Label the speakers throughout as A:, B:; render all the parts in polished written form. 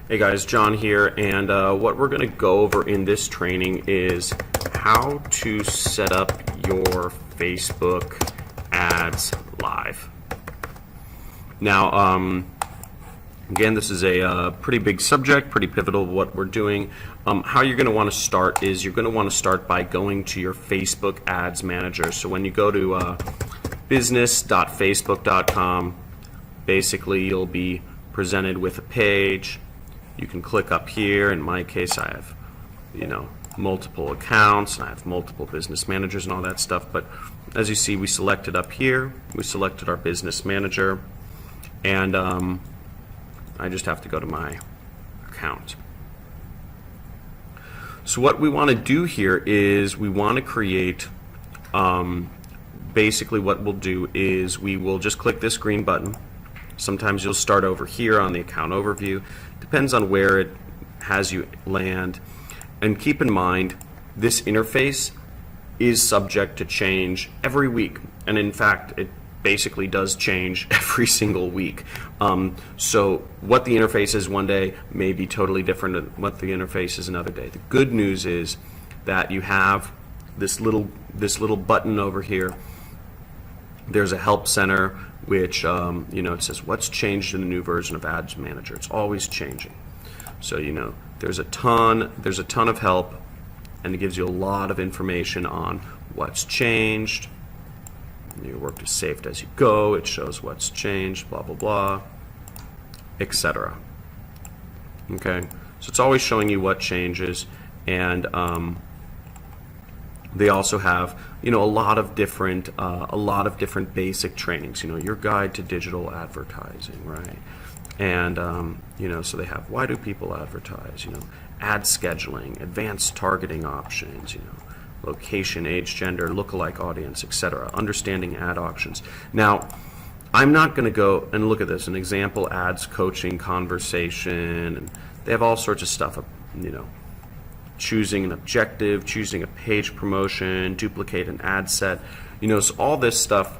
A: Hey guys, John here, and what we're going to go over in this training is how to set up your Facebook ads live. Now, again, this is a pretty big subject, pretty pivotal what we're doing. How you're going to want to start is you're going to want to start by going to your Facebook Ads Manager. So when you go to business.facebook.com, basically you'll be presented with a page. You can click up here. In my case, I have, multiple accounts, and I have multiple business managers and all that stuff. But as you see, we selected up here. We selected our business manager, and I just have to go to my account. So what we want to do here is we want to create, basically what we'll do is we will just click this green button. Sometimes you'll start over here on the account overview. Depends on where it has you land. And keep in mind, this interface is subject to change every week. And in fact, it basically does change every single week. So what the interface is one day may be totally different than what the interface is another day. The good news is that you have this little button over here. There's a help center which it says what's changed in the new version of Ads Manager. It's always changing. So there's a ton of help, and it gives you a lot of information on what's changed. Your work is saved as you go. It shows what's changed, blah blah blah, etc. Okay, so it's always showing you what changes, and they also have a lot of different basic trainings. Your guide to digital advertising, right? And so they have why do people advertise? Ad scheduling, advanced targeting options. Location, age, gender, lookalike audience, etc. Understanding ad auctions. Now, I'm not going to go and look at this. An example ads coaching conversation, and they have all sorts of stuff. Choosing an objective, choosing a page promotion, duplicate an ad set. So all this stuff.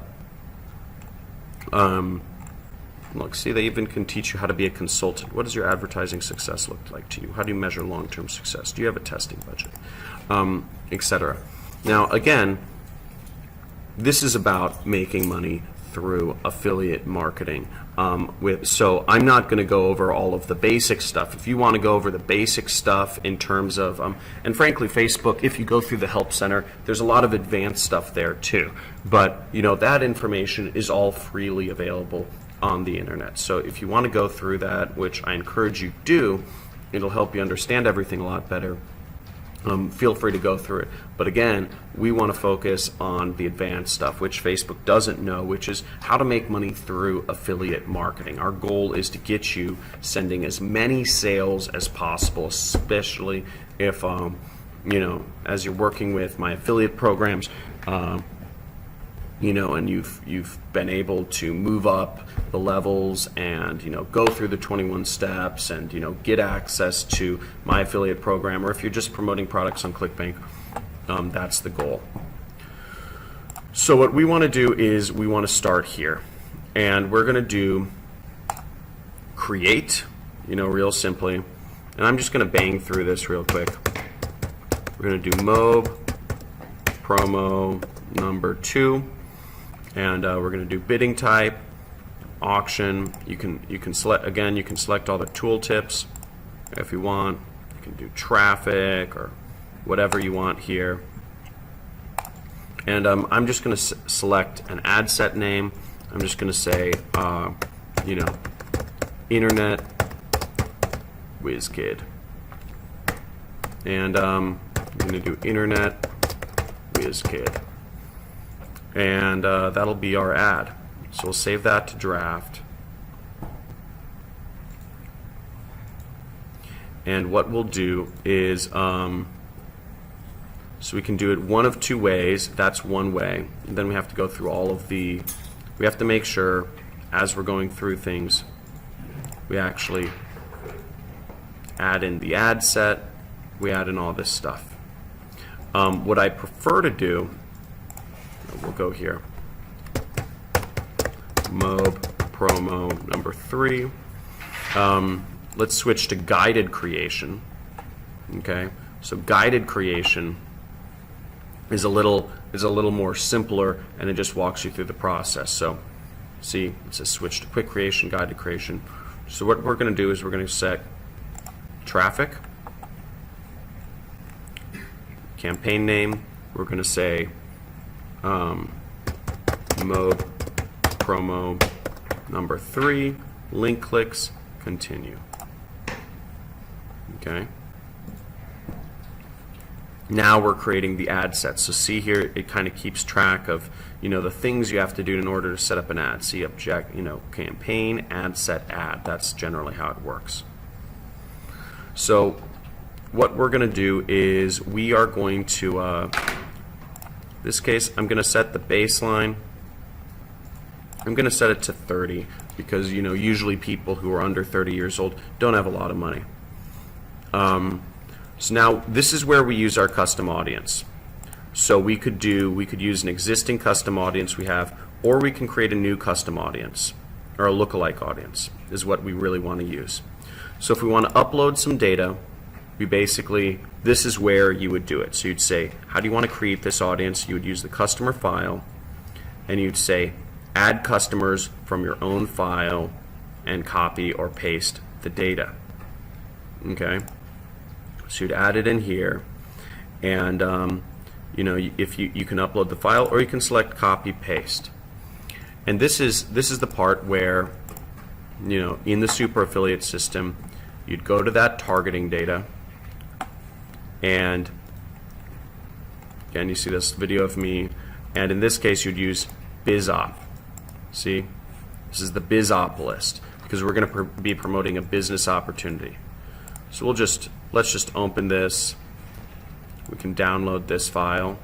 A: Look, see, they even can teach you how to be a consultant. What does your advertising success look like to you? How do you measure long-term success? Do you have a testing budget? Etc. Now, again, this is about making money through affiliate marketing. So I'm not going to go over all of the basic stuff. If you want to go over the basic stuff in terms of, and frankly, Facebook, if you go through the Help Center, there's a lot of advanced stuff there too. But that information is all freely available on the internet. So if you want to go through that, which I encourage you do, it'll help you understand everything a lot better. Feel free to go through it. But again, we want to focus on the advanced stuff, which Facebook doesn't know, which is how to make money through affiliate marketing. Our goal is to get you sending as many sales as possible, especially if, as you're working with my affiliate programs, and you've been able to move up the levels and go through the 21 steps and get access to my affiliate program, or if you're just promoting products on ClickBank, that's the goal. So what we want to do is we want to start here, and we're going to do create, real simply, and I'm just going to bang through this real quick. We're going to do MOB promo number 2. And we're going to do bidding type, auction. You can select all the tooltips if you want. You can do traffic or whatever you want here. And I'm just going to select an ad set name. I'm just going to say, Internet WizKid. And I'm going to do Internet WizKid. And that'll be our ad. So we'll save that to draft. And what we'll do is, so we can do it one of two ways. That's one way. And then we have to go through all of we have to make sure as we're going through things, we actually add in the ad set, we add in all this stuff. What I prefer to do, we'll go here, MOB promo number 3. let's switch to guided creation. Okay, so guided creation is a little more simpler, and it just walks you through the process. So see, it says switch to quick creation, guided creation. So what we're going to do is we're going to set traffic, campaign name. We're going to say mode promo number 3, link clicks, continue. Okay. Now we're creating the ad set. So see here, it kind of keeps track of, the things you have to do in order to set up an ad. See, object, campaign, ad set, ad. That's generally how it works. So what we're going to do is we are going to, this case, I'm going to set the baseline. I'm going to set it to 30 because, usually people who are under 30 years old don't have a lot of money. So now this is where we use our custom audience. So we could use an existing custom audience we have, or we can create a new custom audience, or a lookalike audience is what we really want to use. So if we want to upload some data, this is where you would do it. So you'd say, how do you want to create this audience? You would use the customer file, and you'd say, add customers from your own file and copy or paste the data. Okay? So you'd add it in here, and if you can upload the file, or you can select copy paste. And this is the part where in the super affiliate system, you'd go to that targeting data, and again you see this video of me, and in this case you'd use BizOp. See, this is the BizOp list because we're going to be promoting a business opportunity. So let's just open this. We can download this file.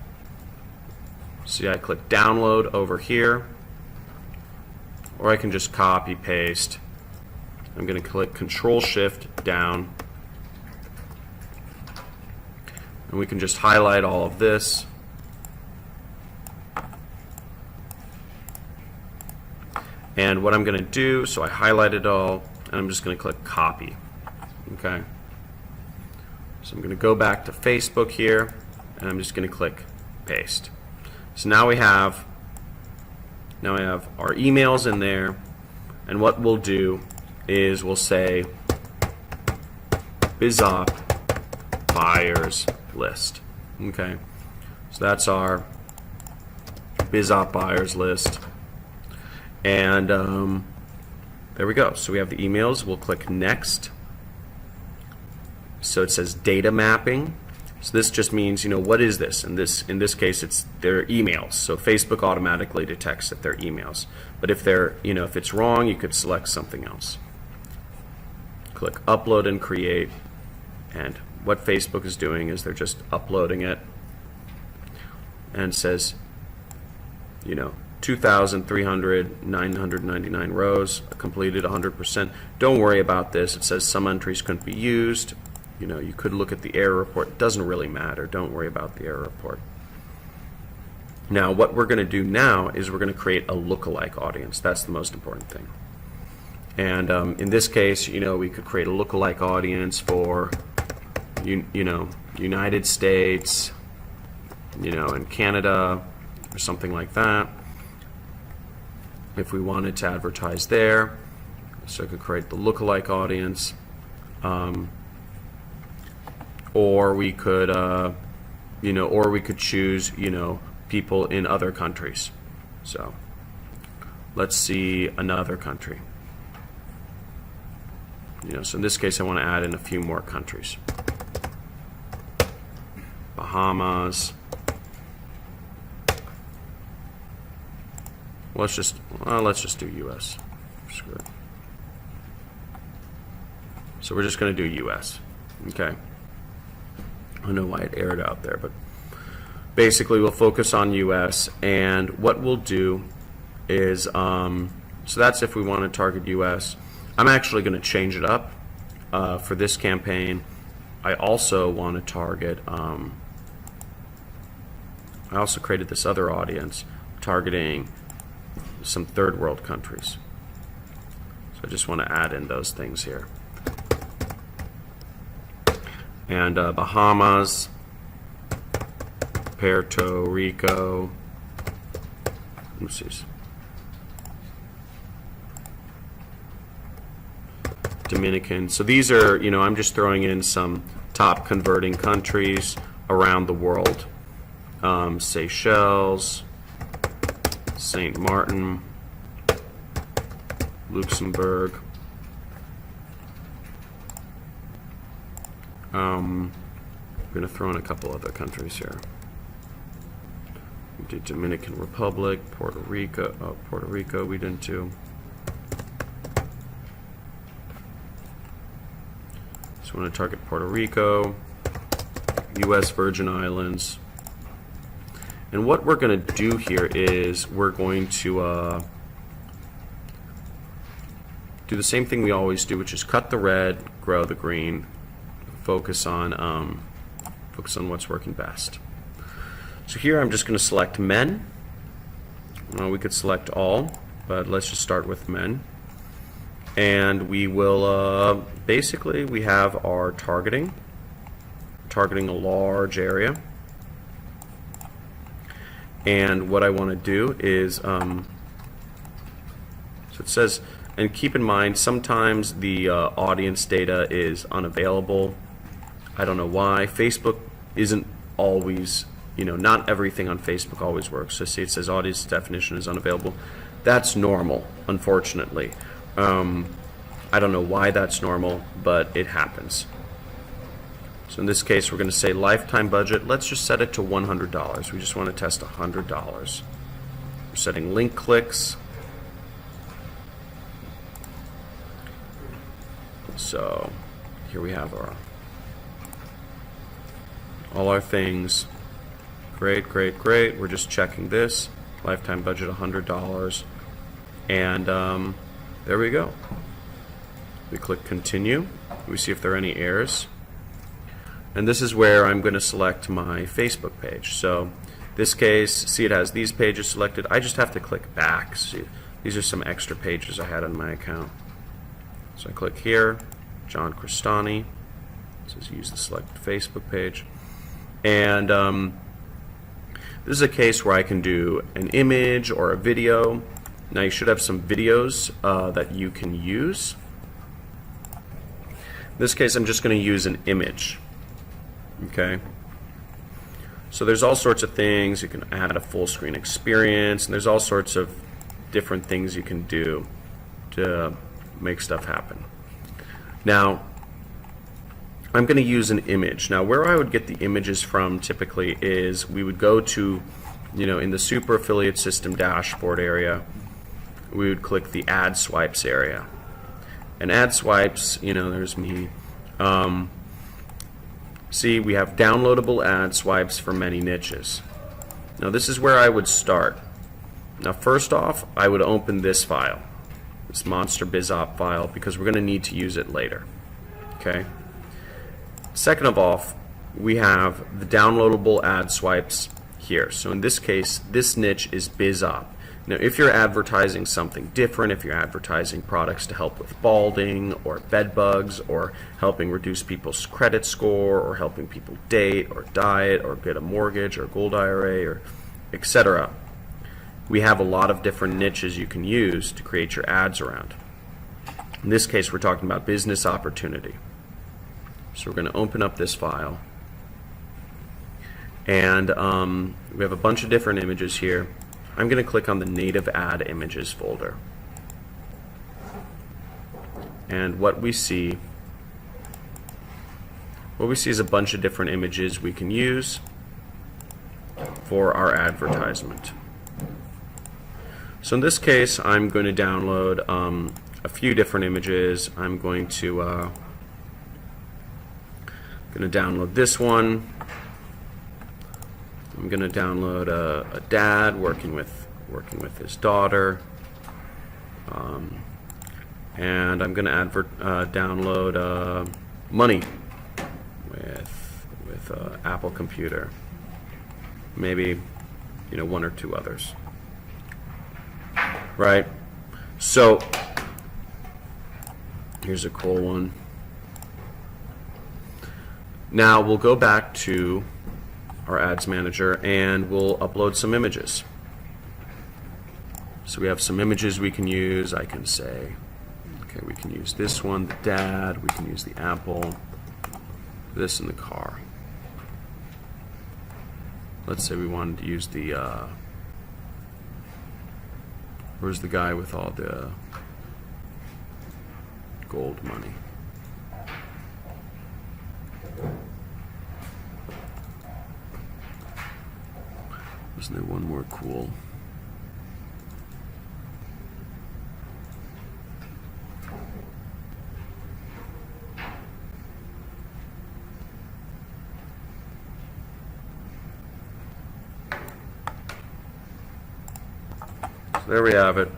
A: See, I click download over here, or I can just copy paste. I'm going to click Control Shift down, and we can just highlight all of this. And what I'm going to do, so I highlight it all, and I'm just going to click copy. Okay. So I'm going to go back to Facebook here, and I'm just going to click paste. So now I have our emails in there, and what we'll do is we'll say BizOp buyers list. Okay, so that's our BizOp buyers list, and there we go. So we have the emails. We'll click next. So it says data mapping. So this just means, what is this? In this case, it's their emails. So Facebook automatically detects that they're emails. But if if it's wrong, you could select something else. Click upload and create. And what Facebook is doing is they're just uploading it. And it says, 2,999 rows, completed 100%. Don't worry about this. It says some entries couldn't be used. You could look at the error report. It doesn't really matter. Don't worry about the error report. Now, what we're going to do now is we're going to create a lookalike audience. That's the most important thing. And in this case, we could create a lookalike audience for, United States, and Canada, or something like that. If we wanted to advertise there, so I could create the lookalike audience. Or we could, choose, people in other countries. So let's see another country. So in this case, I want to add in a few more countries. Bahamas. Let's just do U.S. Screw it. So we're just going to do U.S. Okay. I don't know why it aired out there, but basically we'll focus on US, and what we'll do is, so that's if we want to target US. I'm actually going to change it up for this campaign. I also want to target, I also created this other audience targeting some third world countries. So I just want to add in those things here. and Bahamas, Puerto Rico, oopsies, Dominican. So these are, I'm just throwing in some top converting countries around the world. Seychelles, St. Martin, Luxembourg, I'm going to throw in a couple other countries here. We did Dominican Republic, Puerto Rico we didn't do. So I want to target Puerto Rico, U.S. Virgin Islands. And what we're going to do here is we're going to do the same thing we always do, which is cut the red, grow the green, focus on what's working best. So here I'm just going to select men. Well, we could select all, but let's just start with men. And we will basically we have our targeting a large area. And what I want to do is so it says, and keep in mind sometimes the audience data is unavailable. I don't know why. Facebook isn't always, not everything on Facebook always works. So see, it says audience definition is unavailable. That's normal, unfortunately. I don't know why that's normal, but it happens. So in this case, we're going to say lifetime budget. Let's just set it to $100. We just want to test $100. We're setting link clicks. So here we have all our things. Great. We're just checking this. Lifetime budget $100. And there we go. We click continue. We see if there are any errors. And this is where I'm going to select my Facebook page. So this case, see it has these pages selected. I just have to click back. See, these are some extra pages I had on my account. So I click here, John Cristani. It says use the selected Facebook page. And this is a case where I can do an image or a video. Now you should have some videos that you can use. In this case, I'm just going to use an image. Okay. So there's all sorts of things. You can add a full screen experience, and there's all sorts of different things you can do to make stuff happen. Now, I'm going to use an image. Now, where I would get the images from typically is we would go to, in the Super Affiliate System dashboard area, we would click the Add Swipes area. And Add Swipes, there's me. See, we have downloadable ad swipes for many niches. Now, this is where I would start. Now, first off, I would open this file, this Monster BizOp file, because we're going to need to use it later. Okay. Second of all, we have the downloadable ad swipes here. So in this case, this niche is BizOp. Now, if you're advertising something different, if you're advertising products to help with balding or bed bugs or helping reduce people's credit score or helping people date or diet or get a mortgage or gold IRA or etc., we have a lot of different niches you can use to create your ads around. In this case, we're talking about business opportunity. So we're going to open up this file. And we have a bunch of different images here. I'm going to click on the native ad images folder. And what we see is a bunch of different images we can use for our advertisement. So in this case, I'm going to download a few different images. I'm going to download this one. I'm going to download a dad working with his daughter, and I'm going to download money with Apple Computer. Maybe one or two others. Right. So here's a cool one. Now we'll go back to our ads manager and we'll upload some images. So we have some images we can use. I can say, okay, we can use this one, the dad, we can use the apple, this in the car. Let's say we wanted to use the, where's the guy with all the gold money? Isn't there one more cool? So there we have it.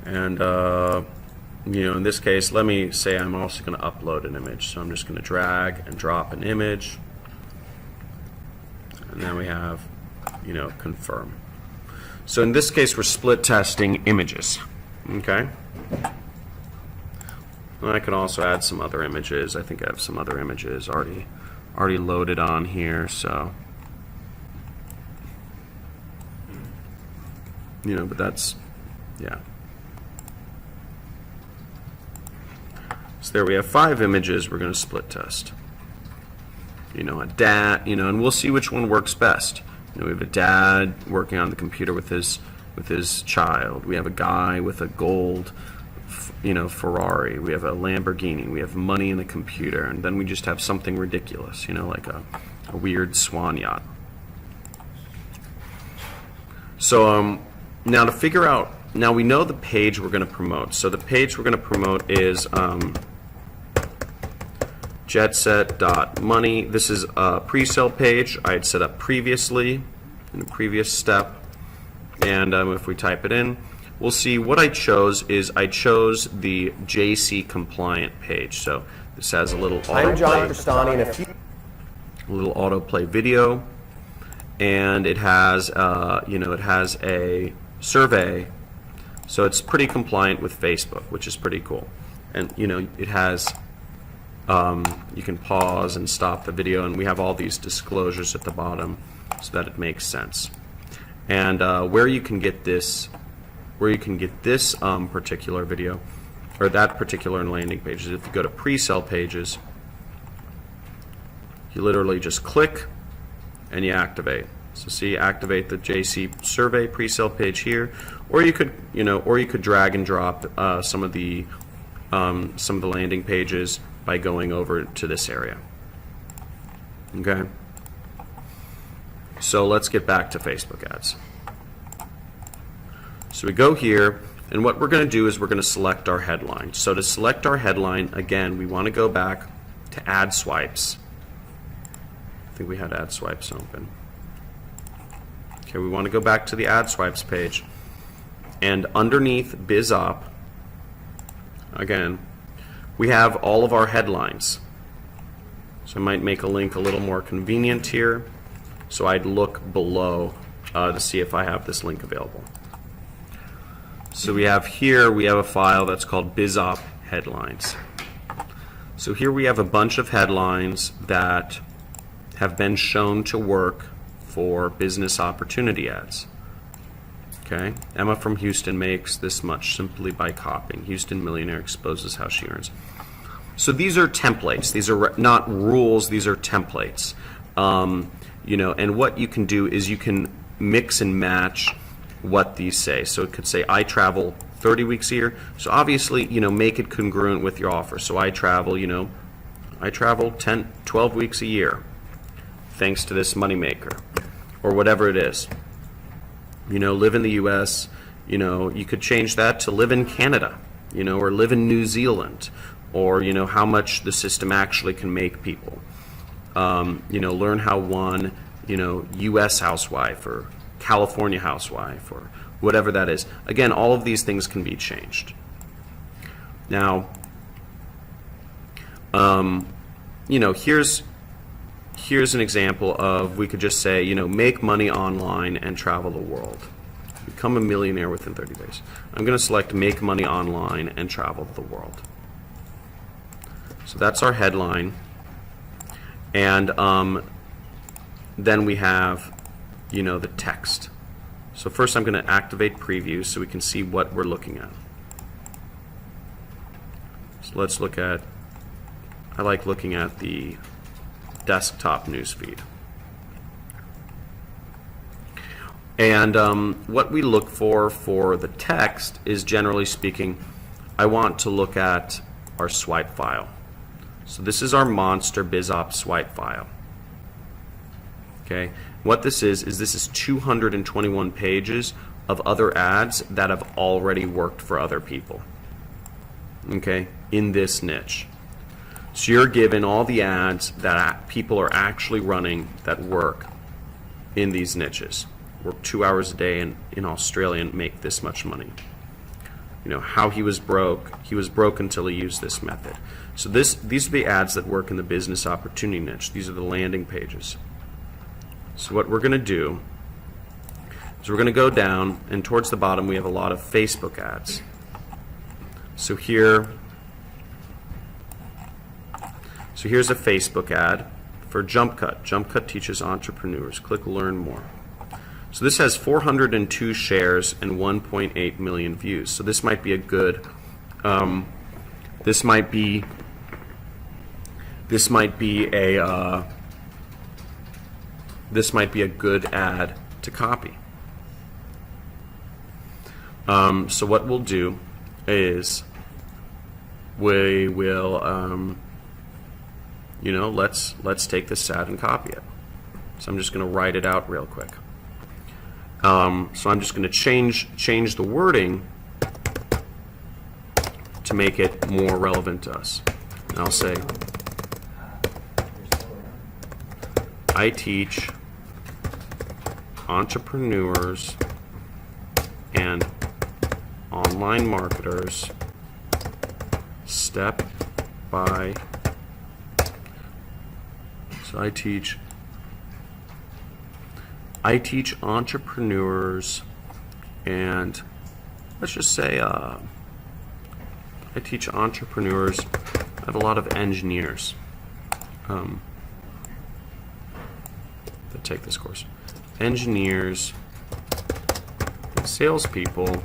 A: And, you know, in this case, let me say I'm also going to upload an image. So I'm just going to drag and drop an image. And then we have, you know, confirm. So in this case, we're split testing images. Okay? And I can also add some other images. I think I have some other images already loaded on here. So, you know, but that's, yeah. So there we have 5 images we're going to split test. You know, a dad, you know, and we'll see which one works best. You know, we have a dad working on the computer with his child. We have a guy with a gold, you know, Ferrari. We have a Lamborghini. We have money in a computer, and then we just have something ridiculous, you know, like a weird swan yacht. So now to figure out, now we know the page we're going to promote. So the page we're going to promote is jetset.money. This is a pre-sale page I had set up previously in a previous step. And if we type it in, we'll see what I chose is I chose the JC compliant page. So this has a little autoplay, a little autoplay video, and it has you know, it has a survey. So it's pretty compliant with Facebook, which is pretty cool. And you know, it has you can pause and stop the video, and we have all these disclosures at the bottom so that it makes sense. And where you can get this particular video, or that particular landing page, is if you go to pre-sale pages, you literally just click and you activate. So see, activate the JC survey pre-sale page here, or you could, you know, or you could drag and drop some of the landing pages by going over to this area. Okay. So let's get back to Facebook ads. So we go here, and what we're going to do is we're going to select our headline. So to select our headline, again, we want to go back to ad swipes. I think we had ad swipes open. Okay, we want to go back to the ad swipes page, and underneath BizOp, again, we have all of our headlines. So I might make a link a little more convenient here. So I'd look below to see if I have this link available. So we have here, we have a file that's called BizOp headlines. So here we have a bunch of headlines that have been shown to work for business opportunity ads. Okay, Emma from Houston makes this much simply by copying. Houston millionaire exposes how she earns. So these are templates. These are not rules. These are templates. You know, and what you can do is you can mix and match what these say. So it could say, I travel 30 weeks a year. So obviously, you know, make it congruent with your offer. So I travel, you know, I travel 10, 12 weeks a year, thanks to this moneymaker, or whatever it is. You know, live in the U.S., you know, you could change that to live in Canada, you know, or live in New Zealand, or, you know, how much the system actually can make people. You know, learn how one, you know, U.S. housewife or California housewife or whatever that is. Again, all of these things can be changed. Now, you know, here's here's an example of, we could just say, you know, make money online and travel the world. Become a millionaire within 30 days. I'm going to select make money online and travel the world. So that's our headline. And then we have, you know, the text. So first I'm going to activate preview so we can see what we're looking at. So let's look at, I like looking at the desktop newsfeed. And what we look for the text is, generally speaking, I want to look at our swipe file. So this is our monster BizOps swipe file. Okay, what this is this is 221 pages of other ads that have already worked for other people. Okay, in this niche. So you're given all the ads that people are actually running that work in these niches. Work 2 hours a day in Australia and make this much money. You know, how he was broke until he used this method. So these are the ads that work in the business opportunity niche. These are the landing pages. So what we're going to do is we're going to go down, and towards the bottom we have a lot of Facebook ads. So here's a Facebook ad for Jump Cut. Jump Cut teaches entrepreneurs. Click learn more. So this has 402 shares and 1.8 million views. So this might be a good, this might be a good ad to copy. So what we'll do is we will, you know, let's take this ad and copy it. So I'm just going to write it out real quick. So I'm just going to change the wording to make it more relevant to us. And I'll say, I teach entrepreneurs and online marketers step by. So I teach entrepreneurs, and let's just say I teach entrepreneurs. I have a lot of engineers that take this course. Engineers and salespeople,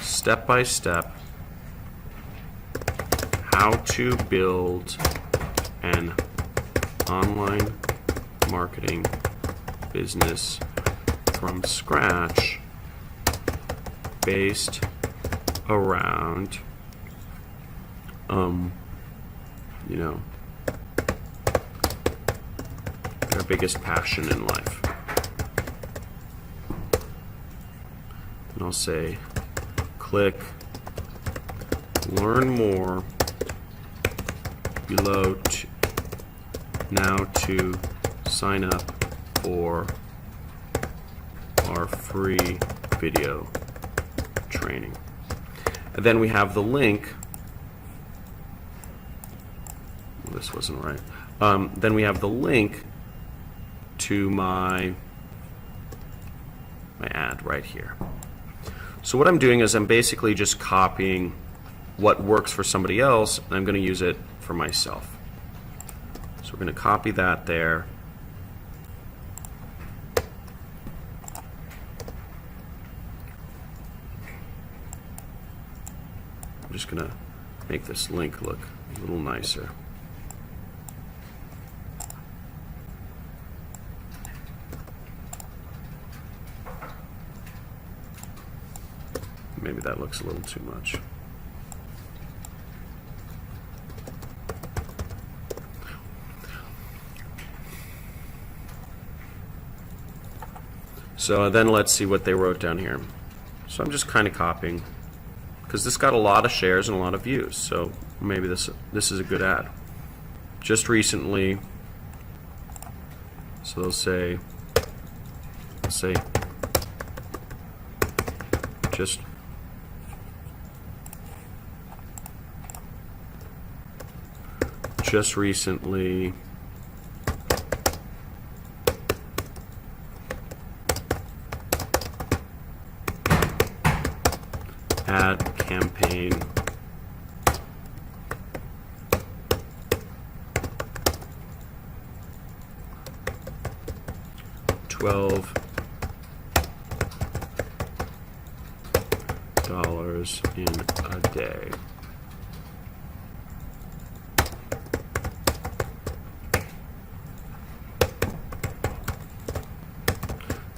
A: step by step, how to build an online marketing business from scratch based around you know, their biggest passion in life. And I'll say click learn more below now to sign up for our free video training. And then we have the link. This wasn't right. Then we have the link to my ad right here. So what I'm doing is I'm basically just copying what works for somebody else, and I'm going to use it for myself. So we're going to copy that there. I'm just going to make this link look a little nicer. Maybe that looks a little too much. So then let's see what they wrote down here. So I'm just kind of copying, because this got a lot of shares and a lot of views. So maybe this is a good ad. Just recently, so they'll say just recently $12 in a day.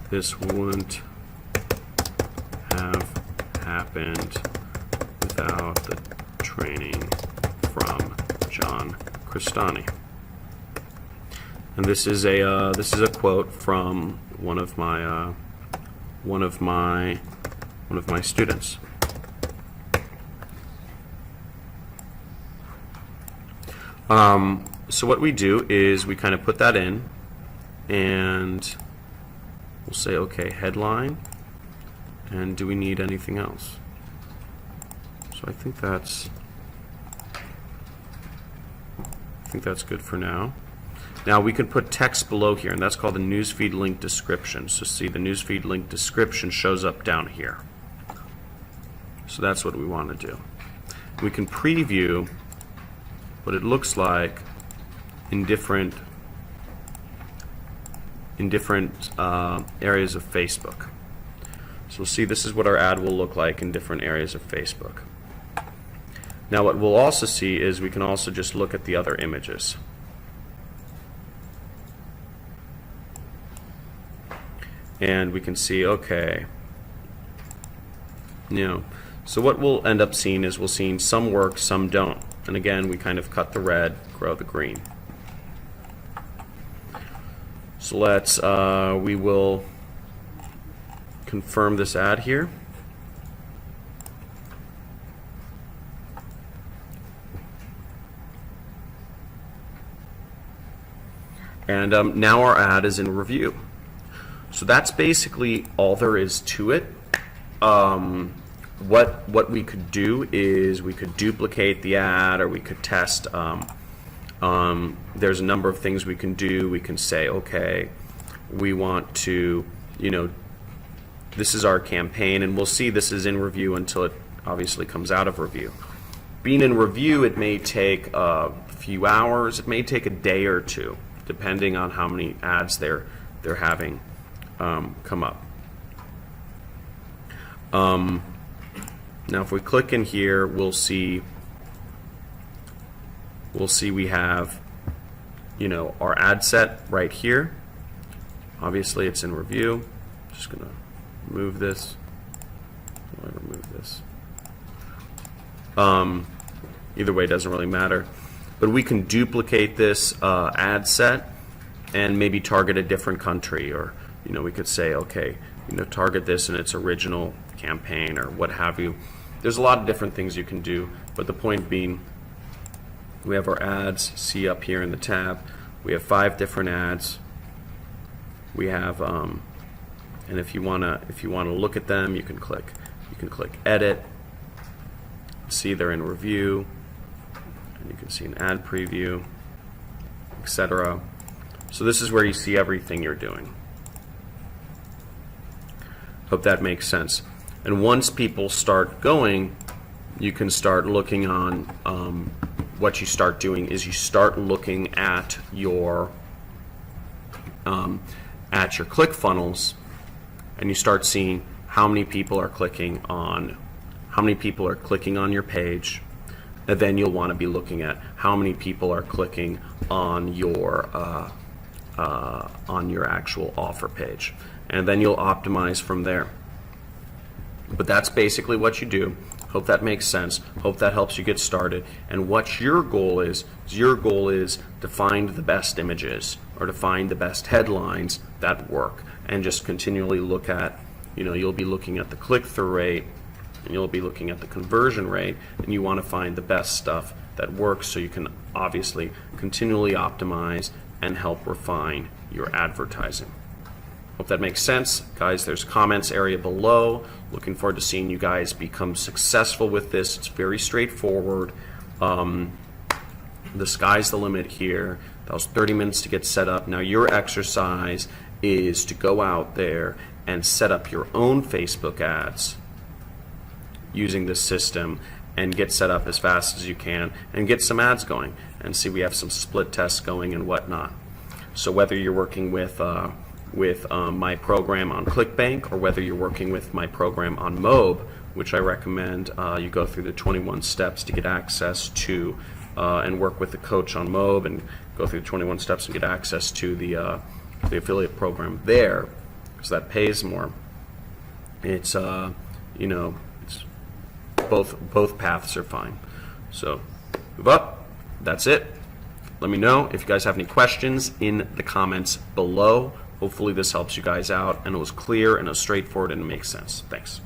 A: This wouldn't have happened without the training from John Cristani. And this is a quote from one of my students. So what we do is we kind of put that in, and we'll say, okay, headline, and do we need anything else? So I think that's good for now. Now we can put text below here, and that's called the newsfeed link description. So see, the newsfeed link description shows up down here. So that's what we want to do. We can preview what it looks like in different areas of Facebook. So we'll see, this is what our ad will look like in different areas of Facebook. Now what we'll also see is we can also just look at the other images. And we can see, okay, so what we'll end up seeing is we'll see some work, some don't. And again, we kind of cut the red, grow the green. So let's, we will confirm this ad here. And now our ad is in review. So that's basically all there is to it. What we could do is we could duplicate the ad, or we could test. There's a number of things we can do. We can say, okay, we want to, this is our campaign, and we'll see this is in review until it obviously comes out of review. Being in review, it may take a few hours. It may take a day or two, depending on how many ads they're having come up. Now if we click in here, we'll see we have our ad set right here. Obviously it's in review. Just gonna move this. I'll remove this. Either way, it doesn't really matter. But we can duplicate this ad set and maybe target a different country, or we could say, okay, target this in its original campaign, or what have you. There's a lot of different things you can do, but the point being, we have our ads. See up here in the tab, we have 5 different ads. We have, and if you wanna look at them, you can click edit. See, they're in review, and you can see an ad preview, etc. So this is where you see everything you're doing. Hope that makes sense. And once people start going, you can start looking on, what you start doing is you start looking at your ClickFunnels, and you start seeing how many people are clicking on your page, and then you'll want to be looking at how many people are clicking on your actual offer page, and then you'll optimize from there. But that's basically what you do. Hope that makes sense. Hope that helps you get started. And what your goal is to find the best images, or to find the best headlines that work, and just continually look at, you'll be looking at the click-through rate, and you'll be looking at the conversion rate, and you want to find the best stuff that works, so you can obviously continually optimize and help refine your advertising. Hope that makes sense. Guys, there's comments area below. Looking forward to seeing you guys become successful with this. It's very straightforward. The sky's the limit here. That was 30 minutes to get set up. Now your exercise is to go out there and set up your own Facebook ads using this system, and get set up as fast as you can, and get some ads going, and see, we have some split tests going and whatnot. So whether you're working with with my program on ClickBank, or whether you're working with my program on Mob, which I recommend you go through the 21 steps to get access to, and work with the coach on Mob and go through the 21 steps and get access to the affiliate program there, because that pays more. It's it's both paths are fine. So move up. That's it. Let me know if you guys have any questions in the comments below. Hopefully this helps you guys out and it was clear and it was straightforward and it makes sense. Thanks.